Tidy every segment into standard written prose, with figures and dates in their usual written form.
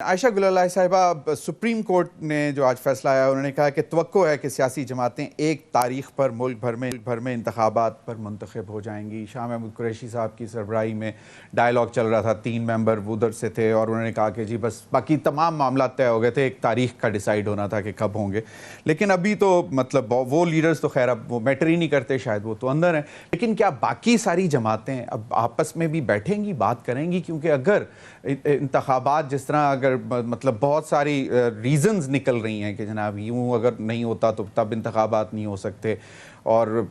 عائشہ گل اللہ صاحبہ، supreme court نے جو آج فیصلہ آیا انہوں نے کہا کہ توقع ہے کہ سیاسی جماعتیں ایک تاریخ پر ملک بھر میں انتخابات پر منتخب ہو جائیں گی۔ شاہ محمود قریشی صاحب کی سربراہی میں ڈائیلاگ چل رہا تھا، 3 ممبر ادھر سے تھے اور انہوں نے کہا کہ جی بس باقی تمام معاملات طے ہو گئے تھے، ایک تاریخ کا ڈیسائیڈ ہونا تھا کہ کب ہوں گے۔ لیکن ابھی تو مطلب وہ لیڈرز تو خیر اب وہ میٹر ہی نہیں کرتے، شاید وہ تو اندر ہیں، لیکن کیا باقی ساری جماعتیں اب آپس میں بھی بیٹھیں گی، بات کریں گی؟ کیونکہ اگر انتخابات جس طرح اگر مطلب بہت ساری ریزنز نکل رہی ہیں کہ جناب یوں اگر نہیں ہوتا تو تب انتخابات نہیں ہو سکتے، اور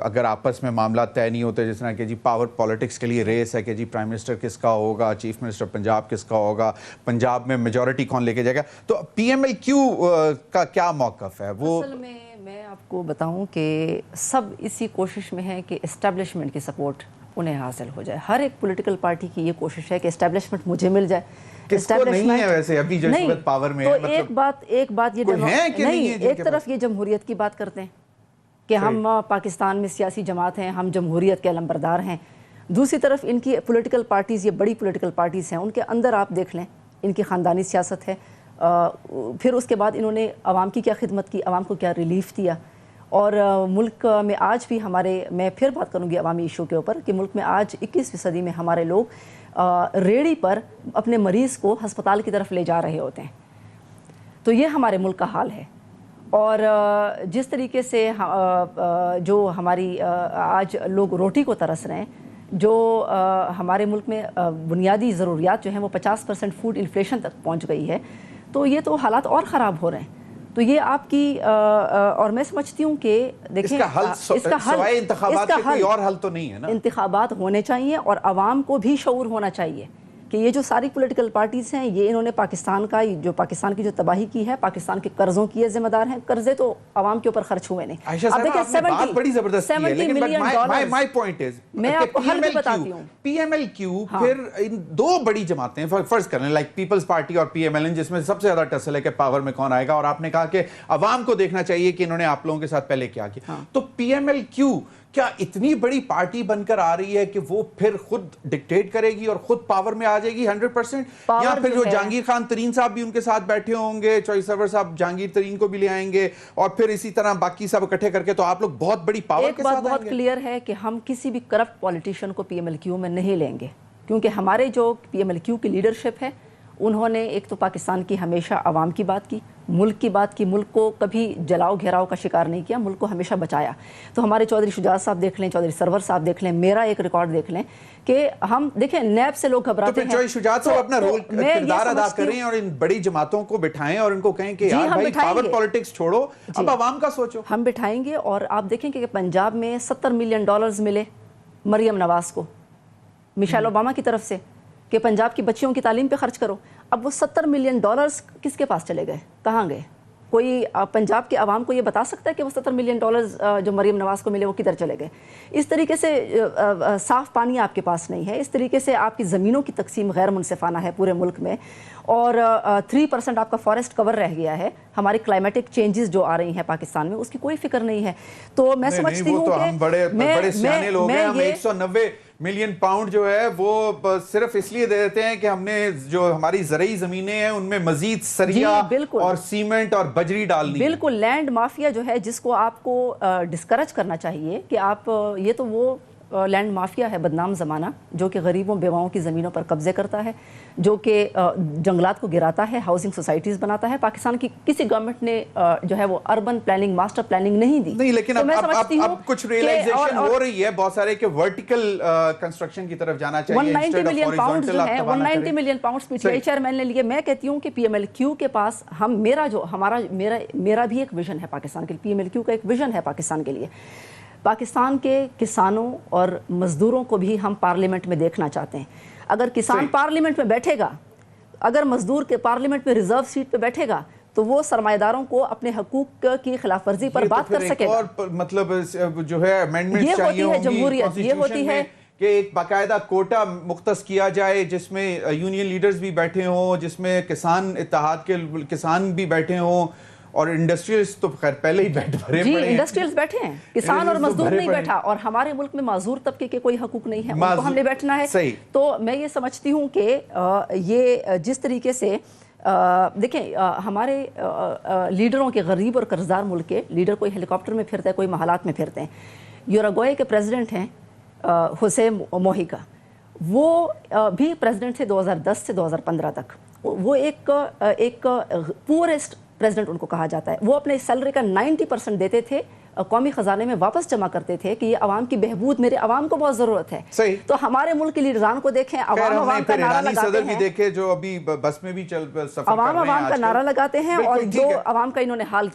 اگر آپس میں معاملات طے نہیں ہوتے، جس طرح کہ جی پاور پولیٹکس کے لیے ریس ہے کہ جی پرائم منسٹر کس کا ہوگا، چیف منسٹر پنجاب کس کا ہوگا، پنجاب میں میجورٹی کون لے کے جائے گا، تو پی ایم ایل کیو کا کیا موقف ہے؟ وہ اصل میں آپ کو بتاؤں کہ سب اسی کوشش میں ہے کہ اسٹیبلشمنٹ کی سپورٹ انہیں حاصل ہو جائے۔ ہر ایک پولیٹیکل پارٹی کی یہ کوشش ہے کہ اسٹیبلشمنٹ مجھے مل جائے۔ کس کو نہیں ہے ویسے ابھی جو اس وقت پاور میں ہے؟ تو ایک بات یہ نہیں، ایک طرف یہ جمہوریت کی بات کرتے ہیں کہ ہم پاکستان میں سیاسی جماعت ہیں، ہم جمہوریت کے علمبردار ہیں۔ دوسری طرف ان کی پولیٹیکل پارٹیز، یہ بڑی پولیٹیکل پارٹیز ہیں، ان کے اندر آپ دیکھ لیں ان کی خاندانی سیاست ہے۔ پھر اس کے بعد انہوں نے عوام کی کیا خدمت کی، عوام کو کیا ریلیف دیا، اور ملک میں آج بھی میں پھر بات کروں گی عوامی ایشو کے اوپر کہ ملک میں آج 21ویں صدی میں ہمارے لوگ ریڑھی پر اپنے مریض کو ہسپتال کی طرف لے جا رہے ہوتے ہیں۔ تو یہ ہمارے ملک کا حال ہے، اور جس طریقے سے جو ہماری آج لوگ روٹی کو ترس رہے ہیں، جو ہمارے ملک میں بنیادی ضروریات جو ہیں وہ 50% فوڈ انفلیشن تک پہنچ گئی ہے، تو یہ تو حالات اور خراب ہو رہے ہیں۔ تو یہ آپ کی اور میں سمجھتی ہوں کہ دیکھیں اس کا سوائے انتخابات کے کوئی اور حل تو نہیں ہے نا۔ انتخابات ہونے چاہیے اور عوام کو بھی شعور ہونا چاہیے کہ یہ جو ساری پولیٹیکل پارٹیز ہیں، یہ انہوں نے پاکستان کی جو تباہی کی ہے، پاکستان کے قرضوں کی ذمہ دار ہیں۔ قرضے تو عوام کے اوپر خرچ ہوئے نہیں۔ عائشہ صاحب آپ نے بات بڑی زبردست کی ہے، لیکن my point is میں آپ کو حل بھی بتاتی ہوں۔ پی ایم ایل کیو پھر ان 2 بڑی جماعتیں فرض کریں لائک پیپلز پارٹی اور پی ایم ایل این، جس میں سب سے زیادہ ٹسل ہے کہ پاور میں کون آئے گا، اور آپ نے کہا کہ عوام کو دیکھنا چاہیے کہ انہوں نے آپ لوگوں کے ساتھ پہلے کیا کیا، تو پی ایم ایل کیو کیا اتنی بڑی پارٹی بن کر آ رہی ہے کہ وہ پھر خود ڈکٹیٹ کرے گی اور خود پاور میں آ جائے گی 100%؟ یا پھر جو جہانگیر خان ترین صاحب بھی ان کے ساتھ بیٹھے ہوں گے، چوئی سرور صاحب جہانگیر ترین کو بھی لے آئیں گے، اور پھر اسی طرح باقی سب اکٹھے کر کے تو آپ لوگ بہت بڑی پاور کے ساتھ آئیں گے؟ ایک بات بہت کلیئر ہے کہ ہم کسی بھی کرپٹ پولیٹیشین کو پی ایم ایل کیو میں نہیں لیں گے، کیونکہ ہمارے جو پی ایم ایل کیو کی لیڈرشپ ہے، انہوں نے ایک تو پاکستان کی ہمیشہ عوام کی بات کی، ملک کی بات کی، ملک کو کبھی جلاؤ گھیراؤ کا شکار نہیں کیا، ملک کو ہمیشہ بچایا۔ تو ہمارے چودھری شجاعت صاحب دیکھ لیں، چودھری سرور صاحب دیکھ لیں، میرا ایک ریکارڈ دیکھ لیں کہ ہم دیکھیں نیب سے لوگ گھبراتے ہیں۔ تو چودھری شجاعت صاحب اپنا رول کردار ادا کریں اور ان بڑی جماعتوں کو بٹھائیں اور ان کو کہیں کہ یار بھائی پاور پولیٹکس چھوڑو، اب عوام کا سوچو۔ ہم بٹھائیں گے، اور آپ دیکھیں کہ پنجاب میں $70 ملین ملے مریم نواز کو میشیل اوباما کی طرف سے کہ پنجاب کی بچیوں کی تعلیم پہ خرچ کرو۔ اب وہ $70 ملین کس کے پاس چلے گئے، کہاں گئے؟ کوئی پنجاب کے عوام کو یہ بتا سکتا ہے کہ وہ $70 ملین جو مریم نواز کو ملے وہ کدھر چلے گئے؟ اس طریقے سے صاف پانی آپ کے پاس نہیں ہے، اس طریقے سے آپ کی زمینوں کی تقسیم غیر منصفانہ ہے پورے ملک میں، اور 3% آپ کا فارسٹ کور رہ گیا ہے۔ ہماری کلائمیٹک چینجز جو آ رہی ہیں پاکستان میں، اس کی کوئی فکر نہیں ہے۔ تو میں سمجھتی ہوں کہ ہم بڑے سیانے لوگ ہیں، ہم 190 ملین پاؤنڈ جو ہے وہ صرف اس لیے دے دیتے ہیں کہ ہم نے جو ہماری زرعی زمینیں ہیں ان میں مزید سریا اور سیمنٹ اور بجری ڈالنی ہے۔ بالکل، لینڈ مافیا جو ہے جس کو آپ کو ڈسکریج کرنا چاہیے کہ آپ یہ تو وہ لینڈ مافیا ہے بدنام زمانہ جو کہ غریبوں بیواؤں کی زمینوں پر قبضے کرتا ہے، جو کہ جنگلات کو گراتا ہے، ہاؤسنگ سوسائٹیز بناتا ہے۔ پاکستان کی کسی گورنمنٹ نے جو ہے وہ اربن پلاننگ، ماسٹر پلاننگ نہیں دی۔ نہیں، لیکن اب کچھ ریئلائزیشن ہو رہی ہے بہت سارے کہ ورٹیکل کنسٹرکشن کی طرف جانا چاہیے۔ 190 ملین پاؤنڈ جو ہے، 190 million pound P T I chairman نے لیے۔ میں کہتی ہوں کہ پی ایم ایل کیو کے پاس میرا بھی ایک ویژن ہے پاکستان کے لیے، پی ایم ایل کیو کا ایک ویژن ہے پاکستان کے لیے۔ پاکستان کے کسانوں اور مزدوروں کو بھی ہم پارلیمنٹ میں دیکھنا چاہتے ہیں۔ اگر کسان پارلیمنٹ میں بیٹھے گا، اگر مزدور کے پارلیمنٹ میں ریزرو سیٹ پہ بیٹھے گا، تو وہ سرمایہ داروں کو اپنے حقوق کی خلاف ورزی پر بات کر سکے گا۔ اور مطلب جو ہے امینڈمنٹس چاہیے ہوں گی جمہوریت، یہ ہوتی ہے کہ ایک باقاعدہ کوٹا مختص کیا جائے جس میں یونین لیڈرز بھی بیٹھے ہوں، جس میں کسان اتحاد کے کسان بھی بیٹھے ہوں، اور انڈسٹریلز تو خیر پہلے ہی بیٹھے پڑے ہیں۔ انڈسٹریلز بیٹھے ہیں، کسان اور مزدور نہیں بیٹھا، اور ہمارے ملک میں معذور طبقے کے کوئی حقوق نہیں ہیں، ان کو ہم نے بیٹھنا ہے۔ تو میں یہ سمجھتی ہوں کہ یہ جس طریقے سے دیکھیں ہمارے لیڈروں کے غریب اور قرضدار ملک کے لیڈر کوئی ہیلی کاپٹر میں پھرتا ہے، کوئی محلات میں پھرتے ہیں. یوراگوئے کے پریزیڈنٹ ہیں ہوسے موہیگا، وہ بھی پریزیڈنٹ تھے 2010 سے 2015 تک. وہ ایک پورسٹ پریزیڈنٹ ان کو کہا جاتا ہے. وہ اپنے سیلری کا 90% دیتے تھے، قومی خزانے میں واپس جمع کرتے تھے کہ یہ عوام کی بہبود، میرے عوام کو بہت ضرورت ہے. صحیح. تو ہمارے ملک کے لیڈران کو دیکھیں، عوام کا نعرہ لگاتے ہیں، دیکھے جو ابھی بس میں بھی سفر کر رہے ہیں، عوام کا نعرہ لگاتے ہیں، اور جو عوام کا انہوں نے حال